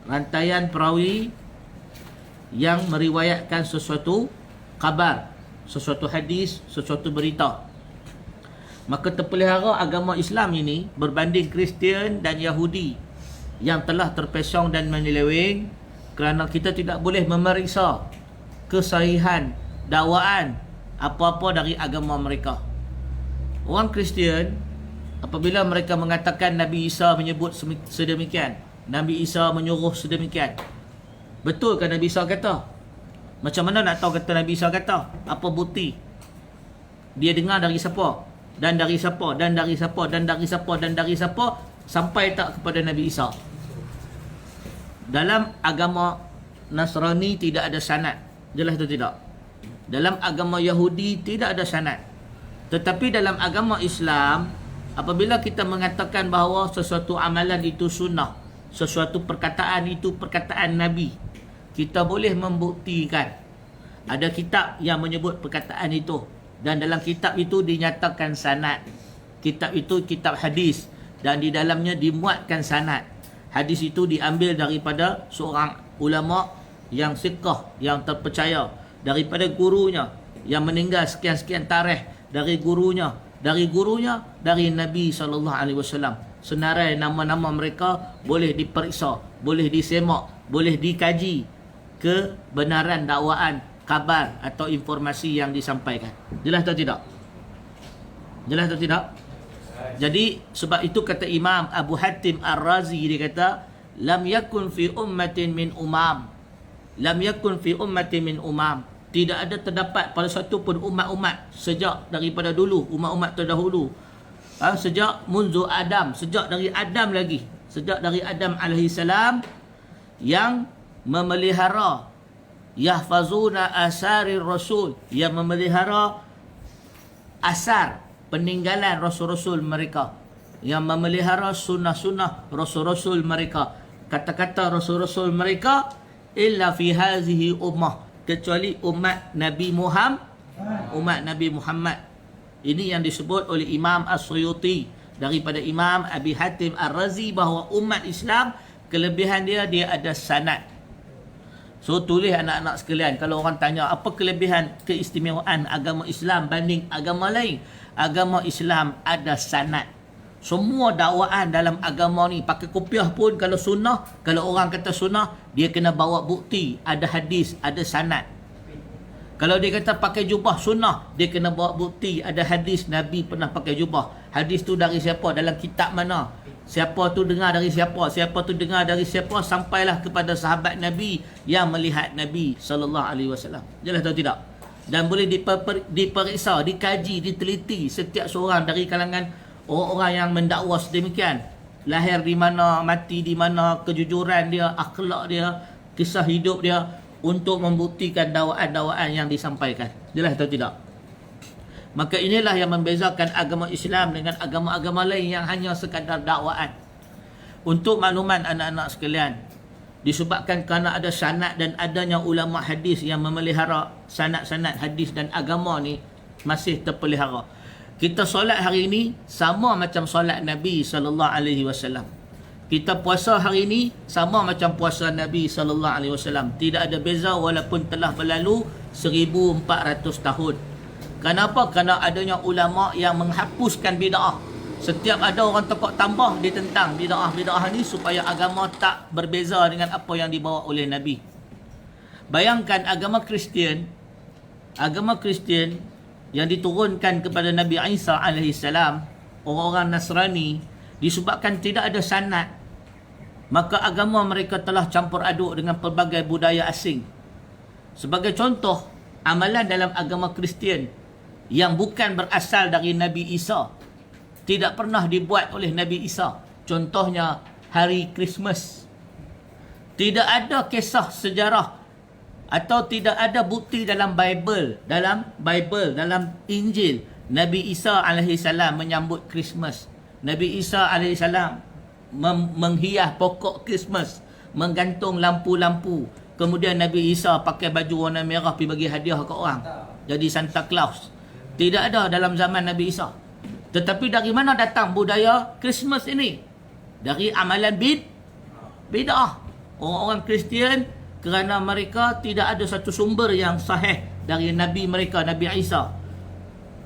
rantaian perawi yang meriwayatkan sesuatu khabar, sesuatu hadis, sesuatu berita. Maka terpelihara agama Islam ini berbanding Kristian dan Yahudi yang telah terpesong dan menyeleweng, kerana kita tidak boleh memeriksa kesahihan dakwaan apa-apa dari agama mereka. Orang Kristian, apabila mereka mengatakan Nabi Isa menyebut sedemikian, Nabi Isa menyuruh sedemikian, betul kan Nabi Isa kata? Macam mana nak tahu kata Nabi Isa kata? Apa bukti? Dia dengar dari siapa? Dan dari siapa? Dan dari siapa? Dan dari siapa? Dan dari siapa? Sampai tak kepada Nabi Isa? Dalam agama Nasrani tidak ada sanad. Jelas atau tidak? Dalam agama Yahudi tidak ada sanad. Tetapi dalam agama Islam, apabila kita mengatakan bahawa sesuatu amalan itu sunnah, sesuatu perkataan itu perkataan Nabi, kita boleh membuktikan. Ada kitab yang menyebut perkataan itu, dan dalam kitab itu dinyatakan sanad. Kitab itu kitab hadis, dan di dalamnya dimuatkan sanad. Hadis itu diambil daripada seorang ulama yang siqah, yang terpercaya, daripada gurunya yang meninggal sekian-sekian tarikh, dari gurunya dari Nabi SAW. Senarai nama-nama mereka boleh diperiksa, boleh disemak, boleh dikaji kebenaran dakwaan, khabar atau informasi yang disampaikan. Jelas atau tidak? Jelas atau tidak? Jadi sebab itu kata Imam Abu Hatim Ar-Razi, dia kata lam yakun fi ummatin min umam. Lam yakun fi ummatin min umam. Tidak ada terdapat pada satu pun umat-umat sejak daripada dulu, umat-umat terdahulu. Sejak munzu Adam, sejak dari Adam lagi, sejak dari Adam alaihi salam, yang memelihara yahfazuna asarir rasul, yang memelihara asar peninggalan rasul-rasul mereka, yang memelihara sunnah-sunnah rasul-rasul mereka. Kata-kata rasul-rasul mereka, illa fi hazihi ummah, kecuali umat Nabi Muhammad. Umat Nabi Muhammad. Ini yang disebut oleh Imam As-Suyuti daripada Imam Abi Hatim Ar-Razi, bahawa umat Islam kelebihan dia ada sanad. So tulis anak-anak sekalian, kalau orang tanya apa kelebihan keistimewaan agama Islam banding agama lain, agama Islam ada sanad. Semua dakwaan dalam agama ni, pakai kopiah pun kalau sunnah, kalau orang kata sunnah, dia kena bawa bukti, ada hadis, ada sanad. Kalau dia kata pakai jubah sunnah, dia kena bawa bukti, ada hadis Nabi pernah pakai jubah. Hadis tu dari siapa, dalam kitab mana, siapa tu dengar dari siapa, siapa tu dengar dari siapa, sampailah kepada sahabat Nabi yang melihat Nabi SAW. Jelas atau tidak? Dan boleh diperiksa, dikaji, diteliti setiap seorang dari kalangan orang-orang yang mendakwa sedemikian. Lahir di mana, mati di mana, kejujuran dia, akhlak dia, kisah hidup dia, untuk membuktikan dakwaan-dakwaan yang disampaikan. Jelas atau tidak? Maka inilah yang membezakan agama Islam dengan agama-agama lain yang hanya sekadar dakwaan. Untuk makluman anak-anak sekalian, disebabkan kerana ada sanad dan adanya ulama hadis yang memelihara sanad-sanad hadis dan agama ni masih terpelihara. Kita solat hari ini sama macam solat Nabi SAW. Kita puasa hari ini sama macam puasa Nabi SAW. Tidak ada beza walaupun telah berlalu 1400 tahun. Kenapa? Kerana adanya ulama yang menghapuskan bid'ah. Setiap ada orang tekok tambah, dia tentang bid'ah-bid'ah ni supaya agama tak berbeza dengan apa yang dibawa oleh Nabi. Bayangkan agama Kristian yang diturunkan kepada Nabi Isa AS, orang-orang Nasrani, disebabkan tidak ada sanad, maka agama mereka telah campur aduk dengan pelbagai budaya asing. Sebagai contoh, amalan dalam agama Kristian yang bukan berasal dari Nabi Isa tidak pernah dibuat oleh Nabi Isa. Contohnya hari Christmas. Tidak ada kisah sejarah atau tidak ada bukti dalam Bible, dalam Injil, Nabi Isa AS menyambut Christmas. Nabi Isa AS menghias pokok Christmas, menggantung lampu-lampu. Kemudian Nabi Isa pakai baju warna merah pergi bagi hadiah ke orang, jadi Santa Claus. Tidak ada dalam zaman Nabi Isa. Tetapi dari mana datang budaya Christmas ini? Dari amalan bid'ah. Orang-orang Kristian kerana mereka tidak ada satu sumber yang sahih dari Nabi mereka, Nabi Isa.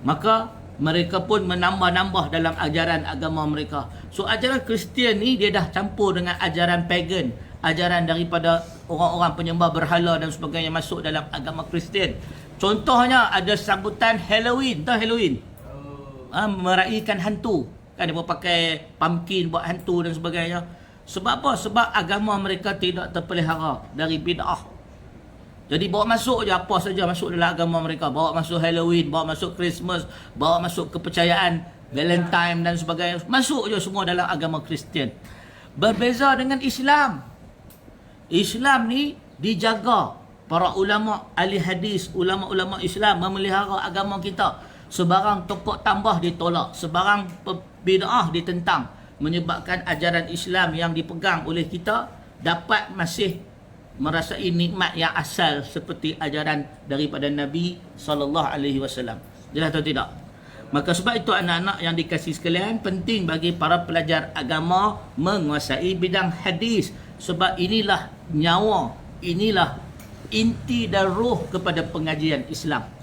Maka mereka pun menambah-nambah dalam ajaran agama mereka. So ajaran Kristian ni dia dah campur dengan ajaran pagan, ajaran daripada orang-orang penyembah berhala dan sebagainya masuk dalam agama Kristian. Contohnya ada sambutan Halloween, tahu Halloween? Meraihkan hantu. Kan dia pakai pumpkin buat hantu dan sebagainya. Sebab apa? Sebab agama mereka tidak terpelihara dari bid'ah. Jadi bawa masuk je apa saja masuk dalam agama mereka. Bawa masuk Halloween, bawa masuk Christmas, bawa masuk kepercayaan Valentine dan sebagainya. Masuk je semua dalam agama Kristian. Berbeza dengan Islam. Islam ni dijaga. Para ulama ahli hadis, ulama-ulama Islam memelihara agama kita. Sebarang tokok tambah ditolak, sebarang bid'ah ditentang, menyebabkan ajaran Islam yang dipegang oleh kita dapat masih merasai nikmat yang asal seperti ajaran daripada Nabi SAW. Jelas atau tidak? Maka sebab itu anak-anak yang dikasihi sekalian, penting bagi para pelajar agama menguasai bidang hadis. Sebab inilah nyawa, inilah inti dan roh kepada pengajian Islam.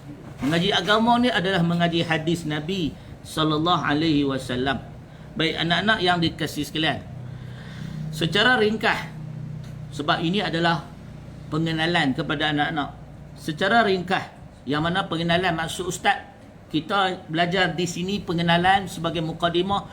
Mengaji agama ni adalah mengaji hadis Nabi SAW. Baik anak-anak yang dikasihi sekalian, secara ringkas, sebab ini adalah pengenalan kepada anak-anak. Secara ringkas, yang mana pengenalan maksud ustaz, kita belajar di sini pengenalan sebagai mukadimah